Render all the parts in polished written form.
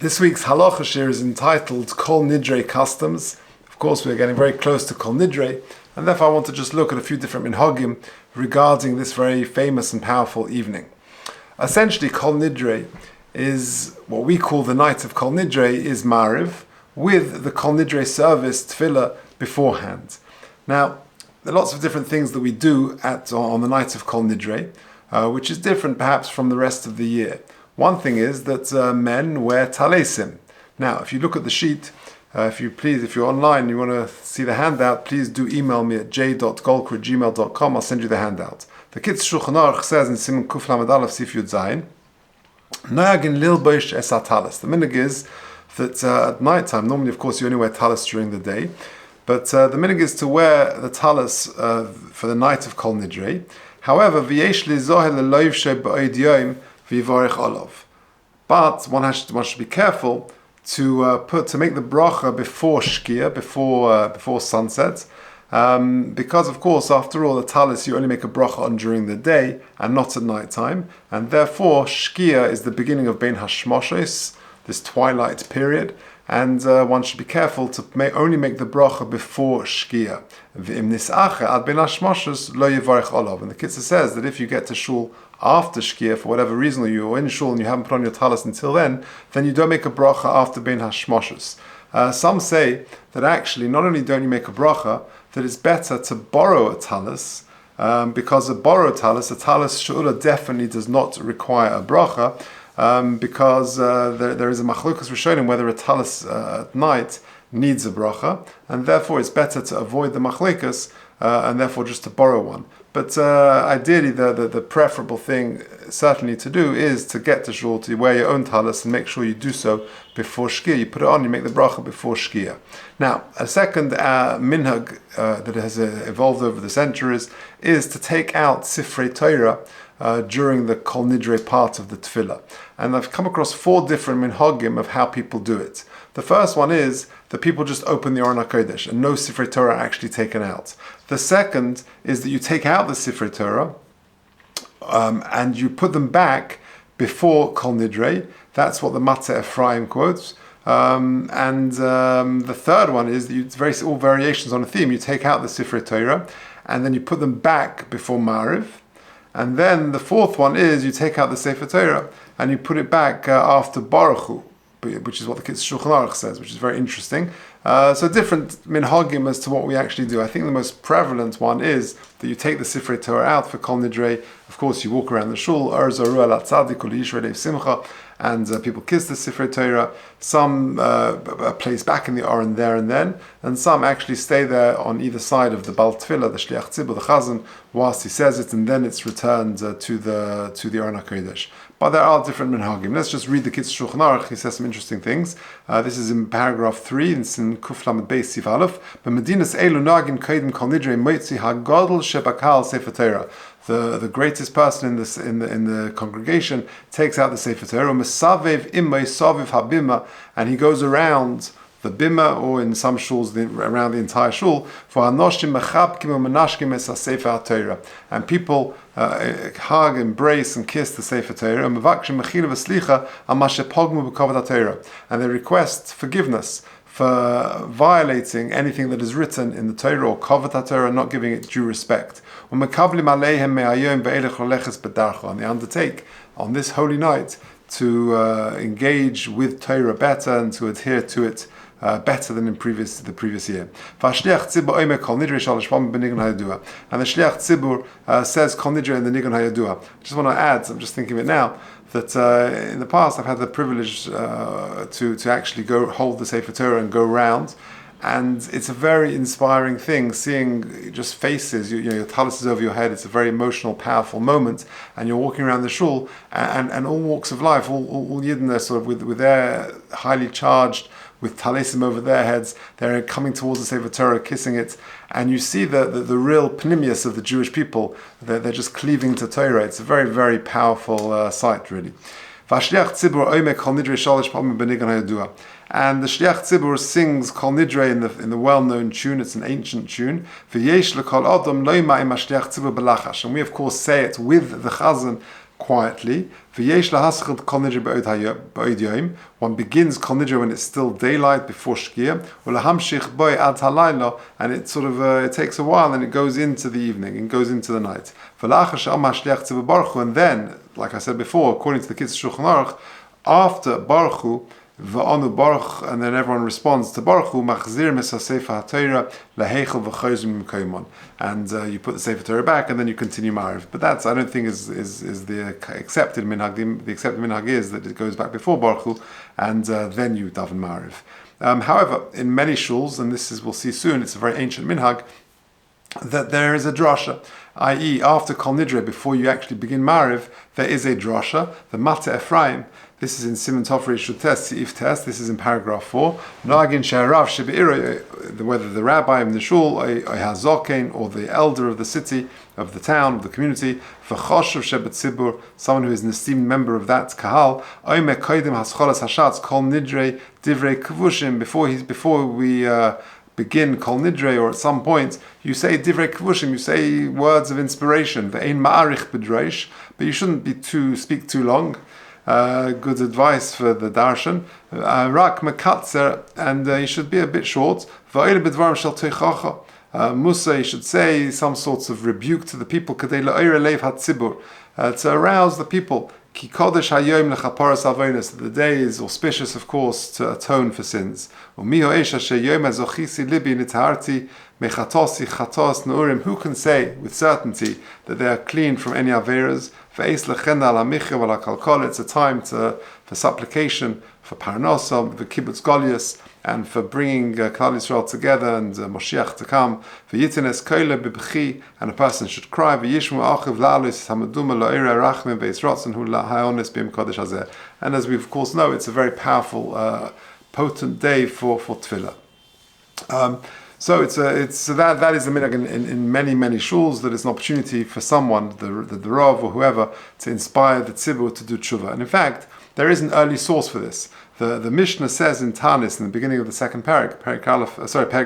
This week's halacha shir is entitled Kol Nidrei Customs. Of course, we're getting very close to Kol Nidrei, and therefore I want to just look at a few different minhagim regarding this very famous and powerful evening. Essentially, Kol Nidrei is what we call the night of Kol Nidrei is Mariv, with the Kol Nidrei service tefillah beforehand. Now, there are lots of different things that we do on the night of Kol Nidrei, which is different perhaps from the rest of the year. One thing is that men wear talesim. Now, if you look at the sheet, if you're online and you want to see the handout, please do email me at j.golker@gmail.com. I'll send you the handout. The Kitzur Shulchan Aruch says in Siman Kuf Lamed Aleph Sif Yud Zayin, Noyagin lilboish es talis. The minhag is that at night time, normally of course you only wear talis during the day, but the minhag is to wear the talis for the night of Kol Nidrei. However, v'yesh li zohel leloivshe b'oid yom v'yivarech olav. But one should be careful to make the bracha before shkia, before sunset, because of course, after all, the talis you only make a bracha on during the day and not at night time, and therefore shkia is the beginning of bein hashmoshes, this twilight period, and one should be careful to only make the bracha before shkia. V'im nisache ad bein hashmoshes lo yivarech olav. And the Kitzur says that if you get to shul after shkia, for whatever reason, or you're in shul and you haven't put on your talis until then you don't make a bracha after bein hashmoshes. Some say that actually not only don't you make a bracha, that it's better to borrow a talis, because a talis she'ula definitely does not require a bracha, because there is a machlukas rishonim whether a talis at night needs a bracha, and therefore it's better to avoid the machlukas, and therefore just to borrow one. But ideally, the preferable thing certainly to do is to get to shul, to wear your own talis, and make sure you do so before shkia. You put it on, you make the bracha before shkia. Now, a second minhag that has evolved over the centuries is to take out Sifrei Torah during the Kol Nidrei part of the tefillah. And I've come across 4 different minhagim of how people do it. The first one is that people just open the Aron HaKodesh and no Sifrei Torah are actually taken out. The second is that you take out the Sifrei Torah and you put them back before Kol Nidrei. That's what the Matzah Ephraim quotes. The third one is that all variations on a theme. You take out the Sifrei Torah and then you put them back before Mariv. And then the fourth one is you take out the Sefer Torah and you put it back after Baruch Hu, which is what the Kitzur Shulchan Aruch says, which is very interesting. So different minhagim as to what we actually do. I think the most prevalent one is that you take the Sifrei Torah out for Kol Nidrei. Of course, you walk around the shul, and people kiss the Sifrei Torah. Some place back in the Aron there and then, and some actually stay there on either side of the Bal Tefillah, the Shliach Tzibur, the Chazan, whilst he says it, and then it's returned to the Aron HaKodesh. But there are different minhagim. Let's just read the Kitzur Shulchan Aruch. He says some interesting things. This is in paragraph 3, in Kuf Lamed Beis Sif Aleph. B'medinas elu nagin kaidim Kol Nidrei moitzi hagadol shebakal Sefer Torah. The greatest person in the congregation takes out the Sefer Torah, mesavev imay saviv habima, and he goes around the bima, or in some shuls around the entire shul, for anoshim mechabkim u'menashkim es ha-Sefer Torah, and people hug, embrace, and kiss the Sefer Torah, mevakshim mechila v'slicha al ma shepogmu b'kavod ha-Torah, and they request forgiveness for violating anything that is written in the Torah or kavod ha-Torah, not giving it due respect. And they undertake on this holy night to engage with Torah better and to adhere to it better than in the previous year. And the Shliach Tzibur says Kol Nidrei in the Nigun HaYadua. I just want to add, I'm just thinking of it now, that in the past I've had the privilege to actually go hold the Sefer Torah and go around. And it's a very inspiring thing, seeing just faces, your talis is over your head, it's a very emotional, powerful moment, and you're walking around the shul, and all walks of life, all Yidden there sort of with their highly charged, with talisim over their heads, they're coming towards the Sefer Torah, kissing it, and you see the real pnimius of the Jewish people, they're just cleaving to Torah. It's a very, very powerful sight, really. And the Shliach Tzibur sings Kol Nidrei in the well-known tune. It's an ancient tune. And we of course say it with the Chazan quietly. One begins Kol Nidrei when it's still daylight before Shkia. And it sort of it takes a while and it goes into the evening and goes into the night. And then, like I said before, according to the Kitzur Shulchan Aruch, after Baruch Hu, V'anu Baruch, and then everyone responds to Baruch Hu, Machzir Mesa Sefer HaTorah Laheichel V'chozim Mimkoimon, and you put the Sefer Torah back, and then you continue Ma'ariv. But that's, I don't think, is the accepted minhag. The accepted minhag is that it goes back before Baruch Hu, and then you daven Ma'ariv. However, in many shuls, and this is we'll see soon, it's a very ancient minhag, that there is a drasha, i.e., after Kol Nidrei, before you actually begin Ma'ariv, there is a drasha, the Mata Ephraim. This is in Siman Tofrei Shutes Seif Tes. This is in paragraph 4. Nagin She'arav Shebe'ira, whether the rabbi in the shul, a hazoken, or the elder of the city, of the town, of the community, v'choshev shebetzibur, someone who is an esteemed member of that kahal, oime koidim hascholas hashatz kol nidrei divrei kavushim. Before we begin Kol Nidrei, or at some point, you say divrei kavushim, you say words of inspiration. Ve'ein ma'arich b'dreish, but you shouldn't speak too long. Good advice for the darshan. Rak mekatzer, and you should be a bit short. Va'ele b'dvarim shel teichacha. Musa, you should say some sorts of rebuke to the people, kadei la'oire leiv hatzibur, to arouse the people. Ki kodesh hayom lechaparas avonos. The day is auspicious, of course, to atone for sins. Umiho esha sheyom azochisi libi nitharti mechatosi chatos neurim. Who can say with certainty that they are clean from any averas? It's a time for supplication, for parnasa, for kibbutz golius, and for bringing Klal Yisrael together and Moshiach to come. For yitines koile b'bchi, and a person should cry. V'yishmu achiv la'alus hamaduma la'ira rachmim beis rotzen hu la'hayonis b'im kodesh hazeh. And as we of course know, it's a very powerful, potent day for tefillah. So that is the minhag in many shuls, that it's an opportunity for someone, the Rav or whoever, to inspire the tzibur to do tshuva. And in fact, there is an early source for this. The Mishnah says in Tanis, in the beginning of the second parak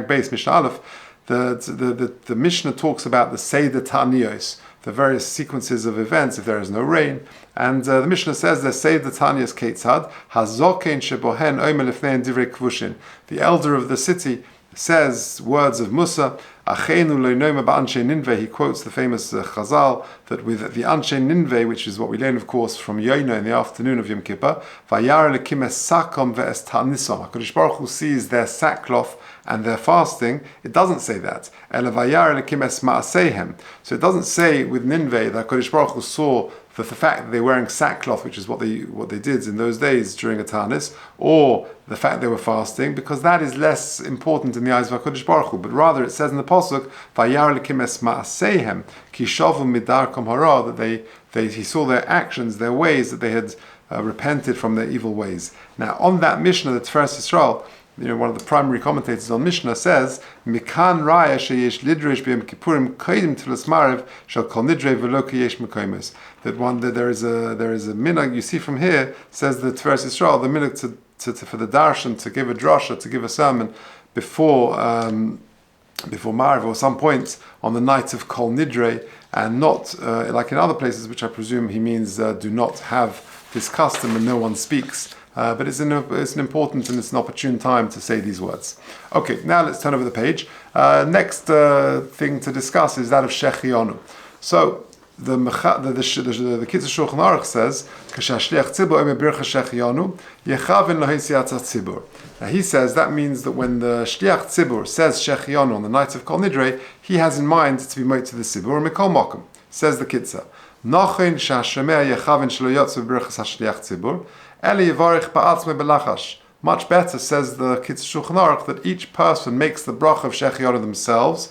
Beis, Mishnah Aleph, the Mishnah talks about the Seder Taniyos, the various sequences of events if there is no rain. And the Mishnah says the Seder Taniyos Keitzad, Hazoken Shebohen Omer Lefnei Divrei Kvushin. The elder of the city says words of Musa. Achenu le'noima ba'anshe Ninveh. He quotes the famous Chazal that with the Anshe Ninveh, which is what we learn, of course, from Yonah in the afternoon of Yom Kippur, Vayar lekim es sakom ve'es ta'nisom. HaKadosh Baruch Hu sees their sackcloth and their fasting. It doesn't say that. Ela vayar lekim es ma'aseihem. So it doesn't say with Ninveh that HaKadosh Baruch Hu saw the fact that they were wearing sackcloth, which is what they did in those days during a Tanis, or the fact they were fasting, because that is less important in the eyes of HaKadosh Baruch Hu. But rather it says in the Pasuk, Vayar lekim es ma'aseihem, ki shavu midarkom hara, that he saw their actions, their ways, that they had repented from their evil ways. Now on that Mishnah, the Tiferes Yisrael, one of the primary commentators on Mishnah says, Mikan raya sheyesh lidresh b'yom kippurim kodim tefillas ma'ariv shel kol nidrei v'lo kiyesh mekoimos. That there is a minhag you see from here, says the Tiferes Yisrael, the minhag for the darshan to give a drasha, to give a sermon before Ma'ariv, or some point on the night of Kol Nidrei, and not like in other places, which I presume he means do not have this custom and no one speaks. But it's an important and it's an opportune time to say these words. Okay, now let's turn over the page. Next thing to discuss is that of Shechionu. So the Kitzur Shulchan Aruch says, now he says that means that when the Shliach Tzibur says Shechionu on the night of Kol Nidrei, he has in mind to be made to the Tzibur, Mikol Mokum. Says the Kitzur, Nachin shashemeh yechavin shelo yotzu b'berachas hashliach tzibur, eli yivarich ba'atzmei belachash. Much better, says the Kitzur Shulchan Aruch, that each person makes the bracha of Shechionu themselves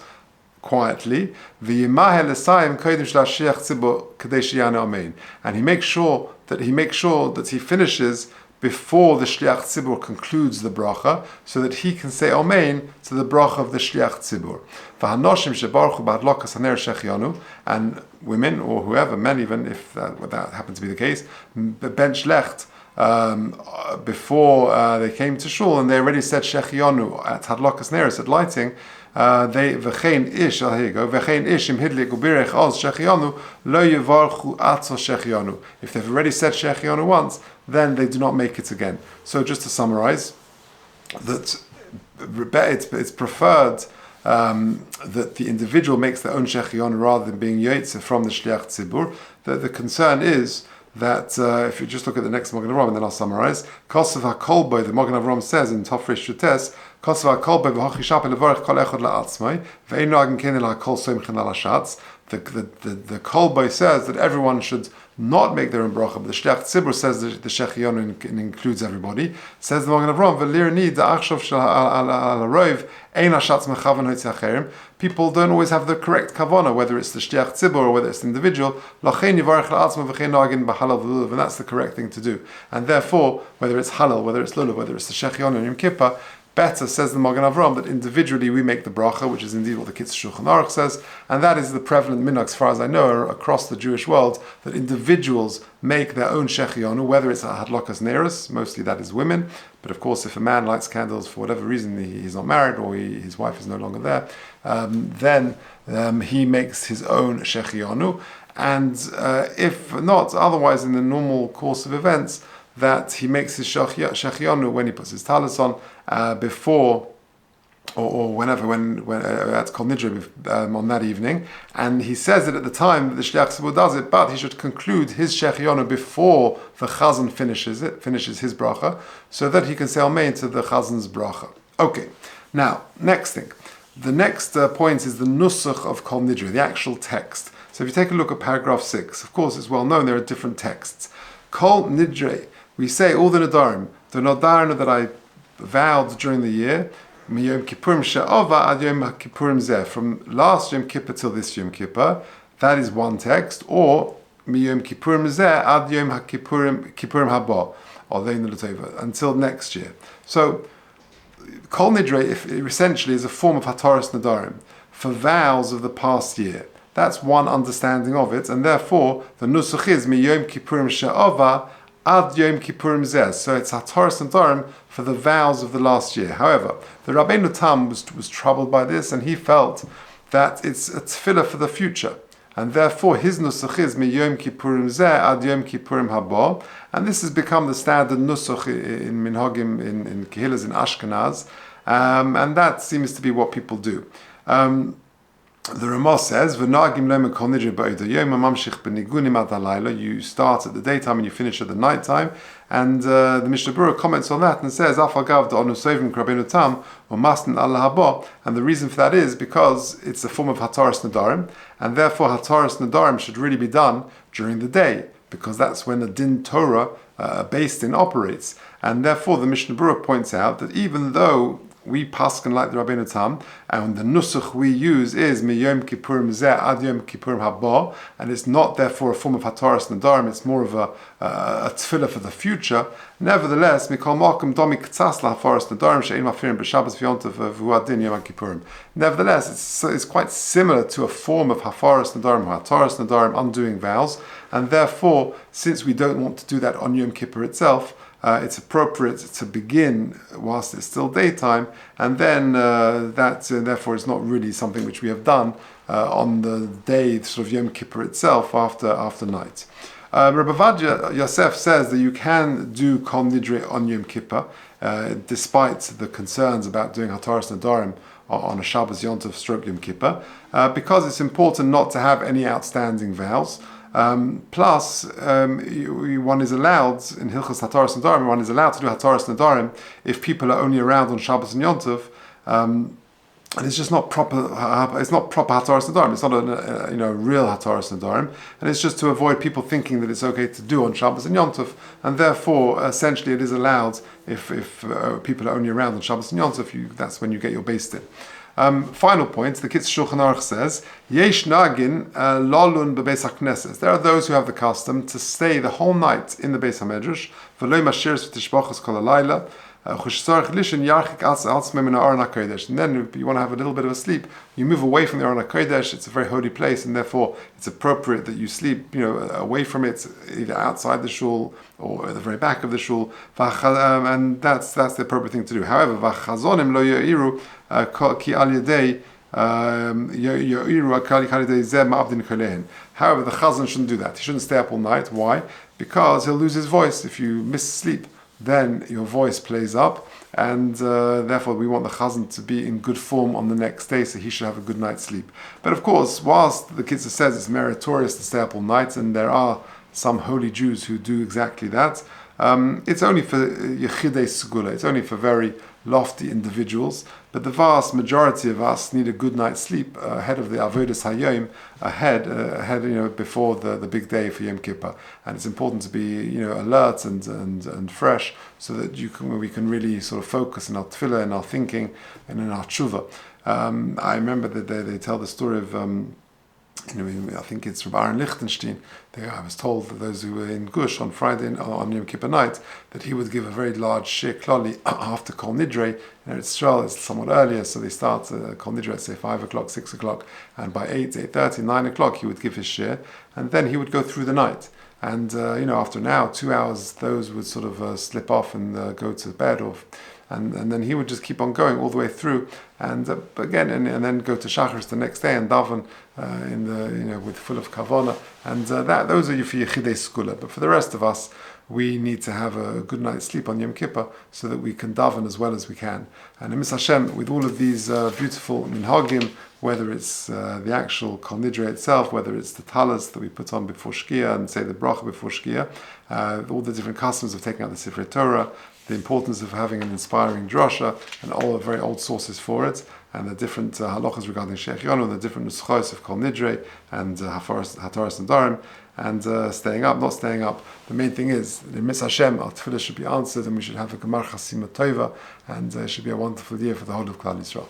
quietly. V'yimaheh l'sayim kodim shel hashliach tzibur kadei sheyanu amen. And he makes sure that he finishes before the Shliach Tzibur concludes the bracha, so that he can say Amen to the bracha of the Shliach Tzibur. V'hanoshim shebaruchu b'hadlokas haner Shechionu, and women, or whoever, men even, if that happens to be the case, ben shlecht, before they came to shul, and they already said shechionu at hadlakas neris, at lighting. They v'chein ish. Here you go. V'chein ish im hidlik ubirech oz shechionu lo yevarchu atzo shechionu. If they've already said shechionu once, then they do not make it again. So just to summarize, that it's preferred that the individual makes their own shechionu rather than being yotze from the shliach tzibur. The concern is that if you just look at the next Magen Avraham, and then I'll summarize. Kosav HaKol Bo, the Magen Avraham says in Tafresh Shutes, Kosav HaKol Bo v'hochi shapel levorech kol echad la'atzmai ve'ein noagin kenen la'kol soimchen al hashatz. The Kol Bo says that everyone should not make their own bracha, but the Shliach Tzibur says that the shechionu includes everybody. Says the Magen Avraham, v'lir ni da'achshov shel al-roiv ein hashatz mechavan hotzi acherim. People don't always have the correct kavanah, whether it's the Shliach Tzibur or whether it's the individual. Lachein yivarech la'atzma v'chein noagin b'halal v'lulav, and that's the correct thing to do. And therefore, whether it's halal, whether it's lulav, whether it's the shechionu and Yom Kippur, better, says the Magen Avraham, that individually we make the bracha, which is indeed what the Kitzur Shulchan Aruch says, and that is the prevalent minhag, as far as I know, across the Jewish world, that individuals make their own shechionu, whether it's a hadlakas neris, mostly that is women, but of course if a man lights candles for whatever reason, he's not married or his wife is no longer there, then he makes his own shechionu, and if not, otherwise in the normal course of events, that he makes his shechionu when he puts his talis on, before or whenever, when that's Kol Nidrei on that evening, and he says it at the time that the Shliach Tzibur does it, but he should conclude his shechionu before the Chazan finishes his bracha, so that he can say Amen to the Chazan's bracha. Okay, now next thing, the next point is the nusach of Kol Nidrei, the actual text. So if you take a look at paragraph 6, of course it's well known there are different texts. Kol Nidrei, we say all the nadarim that I vowed during the year, Yom Kippurim she'ova ad Yom Kippurim zeh, from last Yom Kippur till this Yom Kippur, that is one text, or Yom Kippurim zeh ad Yom Kippurim haba, or until next year. So Kol Nidrei essentially is a form of Hataras Nadarim for vows of the past year. That's one understanding of it, and therefore the nusach is Yom Kippurim she'ova ad Yom Kippurim zeh. So it's Hataras Nadarim for the vows of the last year. However, the Rabbeinu Tam was troubled by this, and he felt that it's a tefillah for the future, and therefore his nusach is Yom Kippurim zeh ad Yom Kippurim haba, and this has become the standard nusach in minhagim in kehillas in Ashkenaz, and that seems to be what people do. The Ramah says, "V'nagim le'men kol nidrei ba'odah yom mamshich b'nigunim ad halayla." You start at the daytime and you finish at the nighttime. And the Mishnah Berurah comments on that and says, "Af agav da'anu sovim Rabbeinu Tam or mastin Allah haba." And the reason for that is because it's a form of Hataras Nadarim, and therefore Hataras Nadarim should really be done during the day, because that's when the Din Torah based in operates. And therefore the Mishnah Berurah points out that even though we paskin like the Rabbeinu Tam, and the nusach we use is Yom Kippurim zeh ad Yom Kippurim haba, and it's not therefore a form of Hataras Nadarim, it's more of a tefillah for the future. Nevertheless, Mikol Malkum Domi K'tzas LaHafaras Nadarim She'ein Mafirim B'Shabbos V'Yontav V'Uadin Yom Kippurim. Nevertheless, it's quite similar to a form of Hafaras Nadarim, Hataras Nadarim, undoing vows, and therefore, since we don't want to do that on Yom Kippur itself, it's appropriate to begin whilst it's still daytime, and then therefore it's not really something which we have done on the day, sort of Yom Kippur itself, after night. Rabbi Vadia Yosef says that you can do Kol Nidrei on Yom Kippur, despite the concerns about doing Hataras Nadarim on a Shabbos Yontav stroke Yom Kippur, because it's important not to have any outstanding vows. Plus, one is allowed in Hilchos Hataras Nadarim. One is allowed to do Hataras Nadarim if people are only around on Shabbos and Yontav, and it's just not proper. It's not proper Hataras Nadarim. It's not a real Hataras Nadarim, and it's just to avoid people thinking that it's okay to do on Shabbos and Yontav, and therefore, essentially, it is allowed if people are only around on Shabbos and Yontav. That's when you get your based in. Final point, the Kitzur Shulchan Aruch says, Yesh nagin lalun bebeis hakneses. There are those who have the custom to stay the whole night in the Beis HaMedrash, v'lo mashirs v'tishbachos kol halayla, And then if you want to have a little bit of a sleep, you move away from the Aron HaKodesh. It's a very holy place, and therefore it's appropriate that you sleep, away from it, either outside the shul or at the very back of the shul. And that's the appropriate thing to do. However, v'chazonim lo yo'iru ki al yedei. However, the chazan shouldn't do that. He shouldn't stay up all night. Why? Because he'll lose his voice. If you miss sleep, then your voice plays up, and therefore we want the chazan to be in good form on the next day, so he should have a good night's sleep. But of course, whilst the Kitzur says it's meritorious to stay up all night, and there are some holy Jews who do exactly that, it's only for Yechidei Segula, it's only for very lofty individuals, but the vast majority of us need a good night's sleep ahead of the Avodas Hayom, ahead, before the big day for Yom Kippur. And it's important to be, alert and fresh, so that we can really sort of focus in our tefillah, in our thinking, and in our tshuva. I remember that they tell the story of, I think it's Rabbi Aaron Lichtenstein. I was told that those who were in Gush on Friday, on Yom Kippur night, that he would give a very large shir klali after Kol Nidrei. It's somewhat earlier, so they start Kol Nidrei at say 5 o'clock, 6 o'clock, and by 8, 8:30, 9 o'clock he would give his shir, and then he would go through the night. And after an hour, 2 hours, those would sort of slip off and go to bed, and then he would just keep on going all the way through, and again, and then go to Shacharis the next day and daven with full of kavana, and those are for Yechidei Segula. But for the rest of us, we need to have a good night's sleep on Yom Kippur so that we can daven as well as we can. And in Hashem, with all of these beautiful minhagim, whether it's the actual Kol Nidrei itself, whether it's the talis that we put on before Shkia and say the bracha before Shkia, all the different customs of taking out the Sifrei Torah, the importance of having an inspiring drasha, and all the very old sources for it, and the different halachas regarding Sheikh Yonu, the different nuschos of Kol Nidrei, and Hataras and Darim, and staying up, not staying up. The main thing is, in Mitzvah Hashem, our tefillah should be answered, and we should have a Gemar Chasima Tova, and it should be a wonderful year for the whole of Klal Yisrael.